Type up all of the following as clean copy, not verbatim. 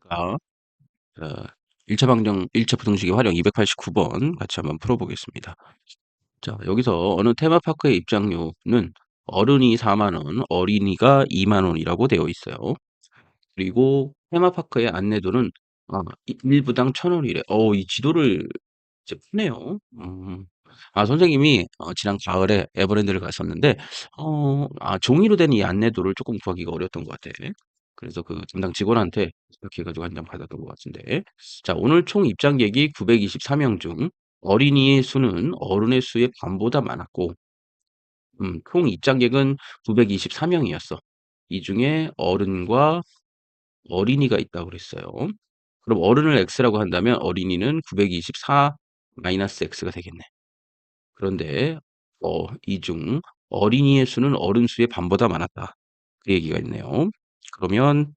자, 자, 1차 방정, 1차 부등식의 활용 289번 같이 한번 풀어보겠습니다. 자, 여기서 어느 테마파크의 입장료는 어른이 4만 원, 어린이가 2만 원이라고 되어 있어요. 그리고 테마파크의 안내도는 1부당 1,000원이래. 이 지도를 이제 푸네요. 선생님이 지난 가을에 에버랜드를 갔었는데, 종이로 된 이 안내도를 조금 구하기가 어려웠던 것 같아. 그래서 그 담당 직원한테 이렇게 해가지고 한 장 받았던 것 같은데. 자, 오늘 총 입장객이 924명 중 어린이의 수는 어른의 수의 반보다 많았고, 총 입장객은 924명이었어. 이 중에 어른과 어린이가 있다고 그랬어요. 그럼 어른을 x라고 한다면 어린이는 924 마이너스 x가 되겠네. 그런데 이 중 어린이의 수는 어른 수의 반보다 많았다. 그 얘기가 있네요. 그러면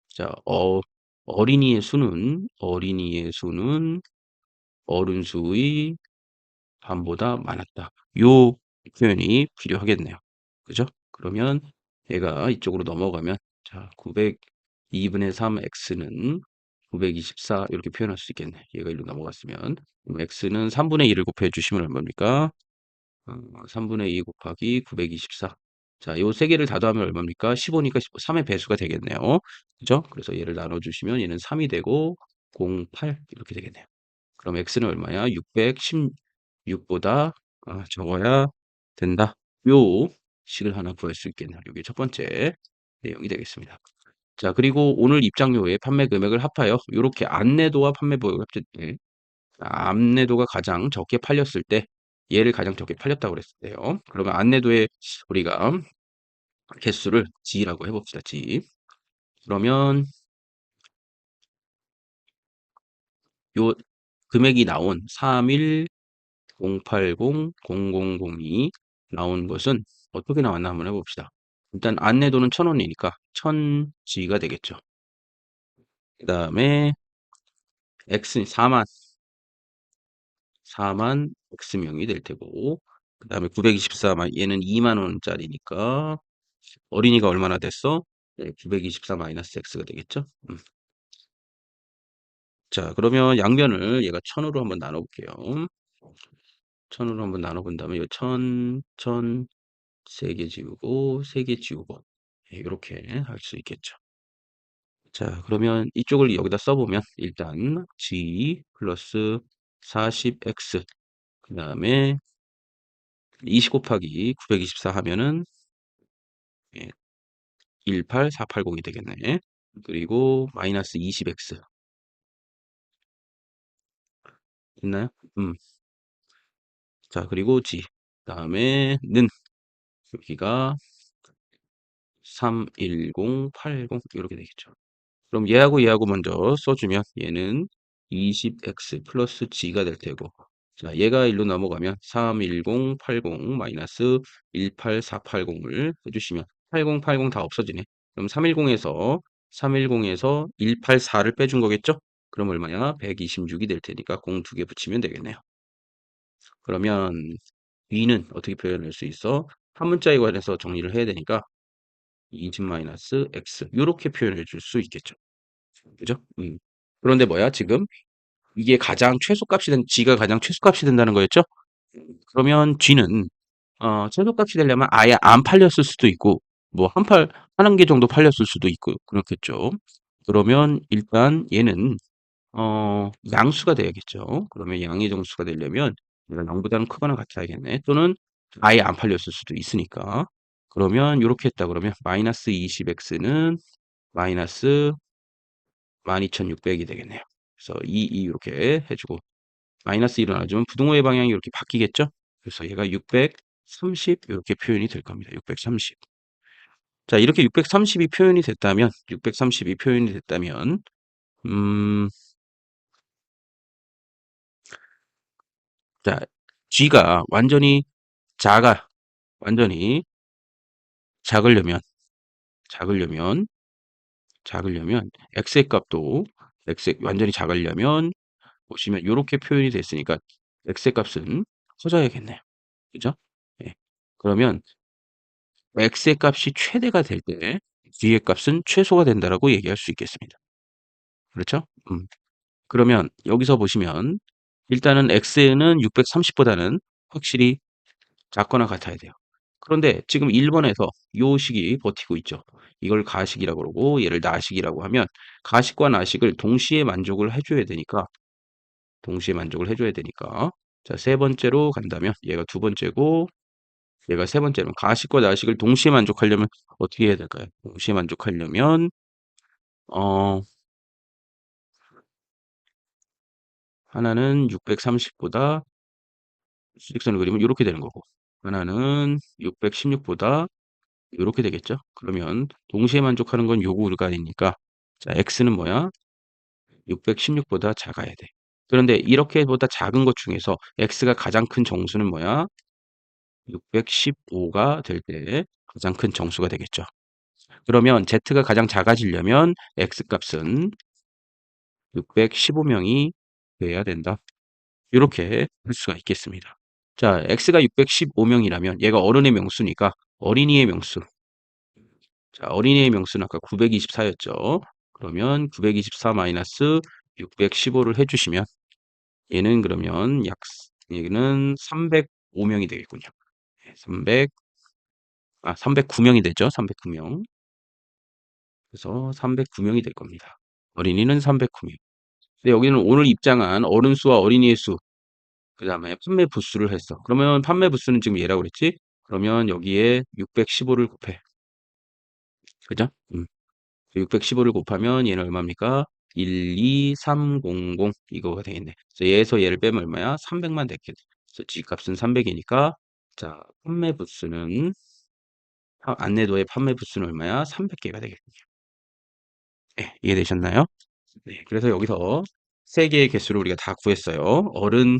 자, 어린이의 수는 어른 수의 반보다 많았다. 요 표현이 필요하겠네요. 그죠? 그러면 얘가 이쪽으로 넘어가면 자, 902분의 3 x는 924 이렇게 표현할 수 있겠네. 얘가 일로 넘어갔으면 그럼 x는 3분의 1을 곱해 주시면 얼마입니까? 3분의 2 곱하기 924. 자, 요 세 개를 다 더하면 얼마입니까? 15니까 3의 배수가 되겠네요. 그죠? 그래서 얘를 나눠주시면 얘는 3이 되고 08 이렇게 되겠네요. 그럼 x는 얼마야? 616보다 적어야 된다. 요 식을 하나 구할 수 있겠네요. 이게 첫 번째 내용이 되겠습니다. 자, 그리고 오늘 입장료의 판매 금액을 합하여 이렇게 안내도와 판매 보역을 합칠 때 안내도가 가장 적게 팔렸을 때 얘를 가장 적게 팔렸다고 그랬을 때요. 그러면 안내도의 우리가 개수를 G라고 해봅시다. G. 그러면 요 금액이 나온 31080002 나온 것은 어떻게 나왔나 한번 해봅시다. 일단 안내도는 1,000원이니까 1000G가 되겠죠. 그 다음에 X 4만 X명이 될 테고 그 다음에 924만 얘는 2만 원짜리니까 어린이가 얼마나 됐어? 네, 924 마이너스 X가 되겠죠? 자, 그러면 양변을 얘가 1000으로 한번 나눠볼게요. 1000으로 한번 나눠본 다음에 이 1000, 1000, 3개 지우고 3개 지우고 이렇게 할 수 있겠죠. 자, 그러면 이쪽을 여기다 써보면 일단 G 플러스 40X 그 다음에 20 곱하기 924 하면은 18480이 되겠네. 그리고 마이너스 20X 있나요? 자, 그리고 G 다음에 는 여기가 31080 이렇게 되겠죠. 그럼 얘하고 먼저 써주면 얘는 20x 플러스 g가 될 테고 자 얘가 일로 넘어가면 31080 마이너스 18480을 해주시면 8080 다 없어지네. 그럼 310에서 184를 빼준 거겠죠? 그럼 얼마야? 126이 될 테니까 0 두 개 붙이면 되겠네요. 그러면 B는 어떻게 표현할 수 있어? 한 문자에 관해서 정리를 해야 되니까 20 마이너스 x 이렇게 표현해 줄 수 있겠죠. 그죠? 그런데 뭐야 지금 이게 가장 최소값이 된 g가 가장 최소값이 된다는 거였죠? 그러면 g는 최소값이 되려면 아예 안 팔렸을 수도 있고 뭐 한 개 정도 팔렸을 수도 있고 그렇겠죠. 그러면 일단 얘는 양수가 돼야겠죠. 그러면 양의 정수가 되려면 얘가 0보다는 크거나 같아야겠네. 또는 아예 안 팔렸을 수도 있으니까. 그러면 이렇게 했다 그러면 마이너스 20x는 마이너스 12,600이 되겠네요. 그래서 이렇게 해주고 마이너스 일어나주면 부등호의 방향이 이렇게 바뀌겠죠? 그래서 얘가 630 이렇게 표현이 될 겁니다. 630. 자, 이렇게 630이 표현이 됐다면 음, 자, G가 완전히 작으려면 작으려면 X의 값도 완전히 작으려면 보시면 이렇게 표현이 됐으니까 X의 값은 커져야겠네요. 그죠? 예. 그러면 X의 값이 최대가 될 때, G의 값은 최소가 된다라고 얘기할 수 있겠습니다. 그렇죠? 그러면 여기서 보시면 일단은 X는 630 보다는 확실히 작거나 같아야 돼요. 그런데 지금 1번에서 요 식이 버티고 있죠. 이걸 가식이라고 그러고 얘를 나식이라고 하면 가식과 나식을 동시에 만족을 해줘야 되니까 자, 세 번째로 간다면 얘가 두 번째고 얘가 세 번째로 가식과 나식을 동시에 만족하려면 어떻게 해야 될까요? 동시에 만족하려면 어 하나는 630보다 수직선을 그리면 이렇게 되는 거고 하나는 616보다 요렇게 되겠죠. 그러면 동시에 만족하는 건 요구 구간이니까 자 x는 뭐야? 616보다 작아야 돼. 그런데 이렇게보다 작은 것 중에서 x가 가장 큰 정수는 뭐야? 615가 될 때 가장 큰 정수가 되겠죠. 그러면 z가 가장 작아지려면 x 값은 615명이 돼야 된다. 이렇게 할 수가 있겠습니다. 자, x가 615명이라면 얘가 어른의 명수니까 어린이의 명수. 자, 어린이의 명수는 아까 924였죠. 그러면 924 마이너스 615를 해주시면 얘는 그러면 얘는 305명이 되겠군요. 309명이 되죠. 309명. 그래서 309명이 될 겁니다. 어린이는 309명. 근데 여기는 오늘 입장한 어른 수와 어린이의 수, 그 다음에 판매 부수를 했어. 그러면 판매 부수는 지금 얘라고 그랬지? 그러면 여기에 615를 곱해. 그죠? 615를 곱하면 얘는 얼마입니까? 12300 이거가 되겠네. 그래서 얘에서 얘를 빼면 얼마야? 300만 됐겠네. 그래서 G값은 300이니까 자, 판매 부수는 안내도의 판매 부수는 얼마야? 300개가 되겠군요. 네, 이해되셨나요? 네, 그래서 여기서 세 개의 개수를 우리가 다 구했어요. 어른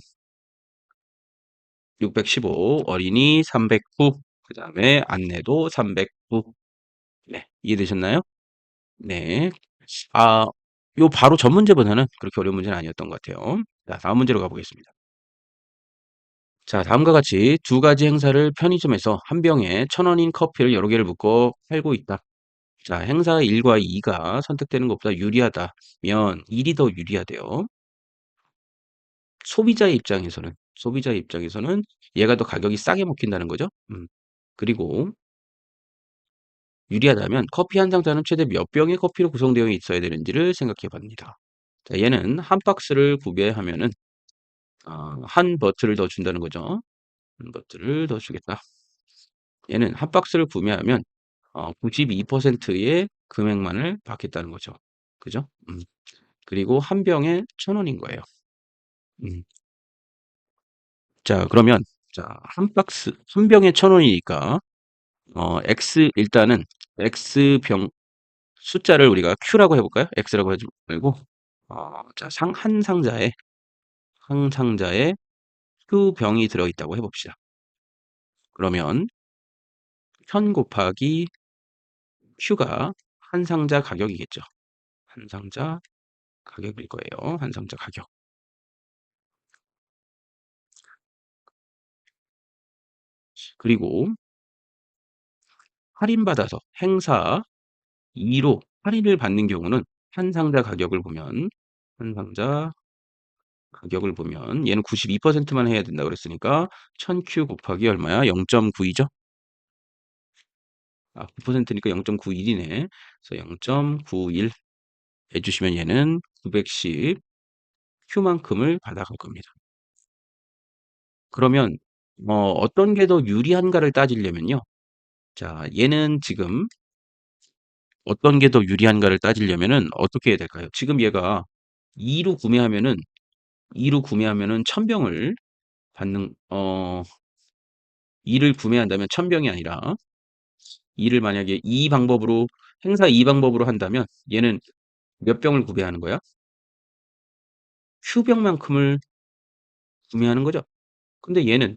615, 어린이 309, 그 다음에 안내도 309. 네, 이해되셨나요? 네. 아, 요 바로 전 문제보다는 그렇게 어려운 문제는 아니었던 것 같아요. 자, 다음 문제로 가보겠습니다. 자, 다음과 같이 두 가지 행사를 편의점에서 한 병에 1,000원인 커피를 여러 개를 묶어 팔고 있다. 자, 행사 1과 2가 선택되는 것보다 유리하다면 1이 더 유리하대요. 소비자의 입장에서는 얘가 더 가격이 싸게 먹힌다는 거죠. 그리고 유리하다면 커피 한 상자는 최대 몇 병의 커피로 구성되어 있어야 되는지를 생각해 봅니다. 자, 얘는 한 박스를 구매하면은 한 버트를 더 준다는 거죠. 한 버트를 더 주겠다. 얘는 한 박스를 구매하면 92%의 금액만을 받겠다는 거죠. 그죠? 그리고 한 병에 1,000원인 거예요. 음. 자, 그러면 자, 한 병에 1,000원이니까 일단은 X병 숫자를 우리가 Q라고 해볼까요? X라고 하지 말고 자, 한 상자에 Q병이 들어있다고 해봅시다. 그러면 현 곱하기 Q가 한 상자 가격이겠죠. 한 상자 가격일 거예요. 한 상자 가격. 그리고 할인받아서 행사 2로 할인을 받는 경우는 한 상자 가격을 보면 한 상자 가격을 보면 얘는 92%만 해야 된다 그랬으니까 1000Q 곱하기 얼마야? 0.92죠? 9%니까 0.91이네. 그래서 0.91 해주시면 얘는 910 Q만큼을 받아갈 겁니다. 그러면 어떤 게 더 유리한가를 따지려면요. 자, 얘는 지금 어떤 게 더 유리한가를 따지려면은 어떻게 해야 될까요? 지금 얘가 2로 구매하면은 1000병을 받는 2를 구매한다면 1000병이 아니라 2를 만약에 행사 2 방법으로 한다면 얘는 몇 병을 구매하는 거야? Q병만큼을 구매하는 거죠. 근데 얘는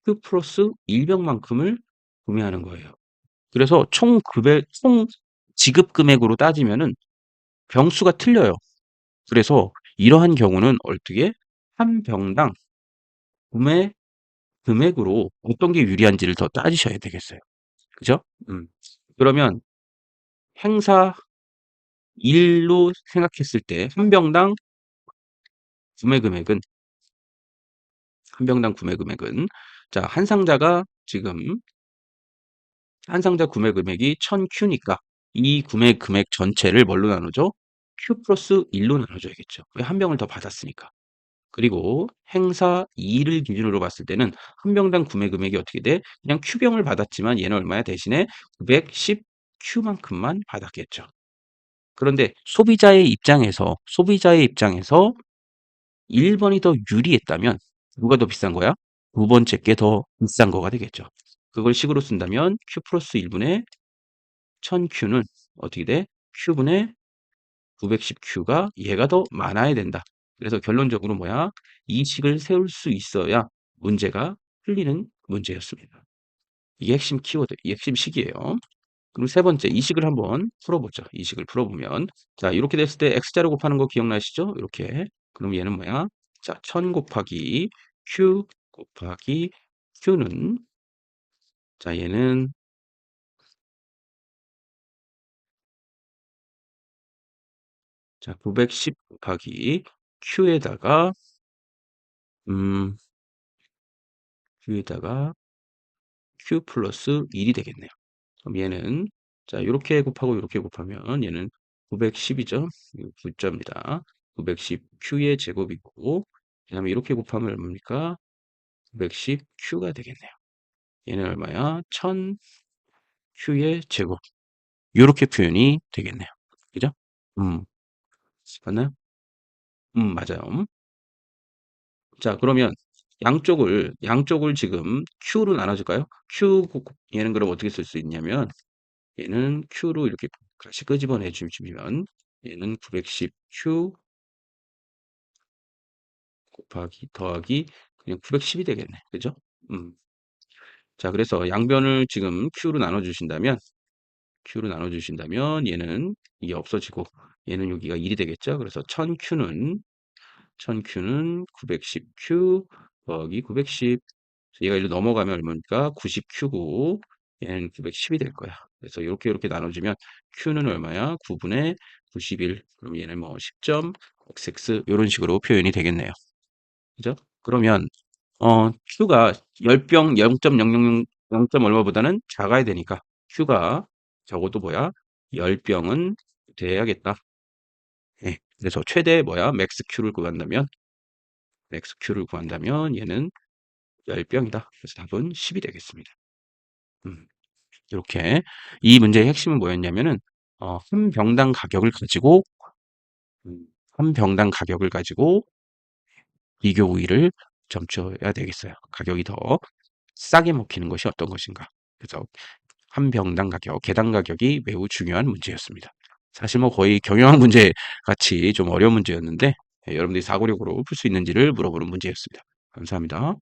Q 플러스 1병만큼을 구매하는 거예요. 그래서 총 지급 금액으로 따지면은 병수가 틀려요. 그래서 이러한 경우는 어떻게 한 병당 구매 금액으로 어떤 게 유리한지를 더 따지셔야 되겠어요. 그죠? 그러면 행사 1로 생각했을 때 구매 금액은 한 병당 구매 금액은 자, 한 상자 구매 금액이 1000Q니까 이 구매 금액 전체를 뭘로 나누죠? Q 플러스 1로 나눠줘야겠죠. 왜 한 병을 더 받았으니까. 그리고 행사 2를 기준으로 봤을 때는 한 병당 구매 금액이 어떻게 돼? 그냥 Q병을 받았지만 얘는 얼마야? 대신에 910Q만큼만 받았겠죠. 그런데 소비자의 입장에서 1번이 더 유리했다면 누가 더 비싼 거야? 두 번째 게 더 비싼 거가 되겠죠. 그걸 식으로 쓴다면 Q 플러스 1분의 1000Q는 어떻게 돼? Q분의 910Q가 얘가 더 많아야 된다. 그래서 결론적으로 뭐야? 이 식을 세울 수 있어야 문제가 풀리는 문제였습니다. 이게 핵심 키워드, 이 핵심 식이에요. 그리고 세 번째, 이 식을 한번 풀어보죠. 이 식을 풀어보면 자, 이렇게 됐을 때 X자로 곱하는 거 기억나시죠? 이렇게. 그럼 얘는 뭐야? 자, 1000 곱하기 Q 곱하기 Q는 자, 얘는 자, 910 곱하기 Q에다가 음, Q에다가 Q 플러스 1이 되겠네요. 그럼 얘는 자, 이렇게 곱하고 이렇게 곱하면 얘는 910이죠. 9점이다. 910Q의 제곱이고 그다음에 이렇게 곱하면 얼마입니까? 910Q가 되겠네요. 얘는 얼마야? 1000Q의 제곱. 이렇게 표현이 되겠네요. 그죠? 음, 맞나요? 맞아요. 자, 그러면 양쪽을 지금 Q로 나눠줄까요? 얘는 그럼 어떻게 쓸 수 있냐면, 얘는 Q로 이렇게 같이 끄집어내 주시면, 얘는 910Q 곱하기, 더하기, 그냥 910이 되겠네. 그죠? 음. 자, 그래서 양변을 지금 Q로 나눠주신다면, 얘는 이게 없어지고, 얘는 여기가 1이 되겠죠? 그래서 1000Q는 910Q 더하기 910. 얘가 일로 넘어가면 얼마입니까? 90Q고 얘는 910이 될 거야. 그래서 이렇게 나눠주면 Q는 얼마야? 9분의 91. 그럼 얘는 뭐 10점 XX 이런 식으로 표현이 되겠네요. 그죠? 그러면 Q가 10병 0.000 0점 얼마보다는 작아야 되니까 Q가 적어도 뭐야? 10병은 돼야겠다. 예. 그래서 최대 뭐야? 맥스 Q를 구한다면 얘는 10병이다. 그래서 답은 10이 되겠습니다. 음, 이렇게 이 문제의 핵심은 뭐였냐면은 한 병당 가격을 가지고 음, 한 병당 가격을 가지고 비교 우위를 점쳐야 되겠어요. 가격이 더 싸게 먹히는 것이 어떤 것인가. 그래서 한 병당 가격, 개당 가격이 매우 중요한 문제였습니다. 사실 뭐 거의 경영학 문제 같이 좀 어려운 문제였는데 여러분들이 사고력으로 풀 수 있는지를 물어보는 문제였습니다. 감사합니다.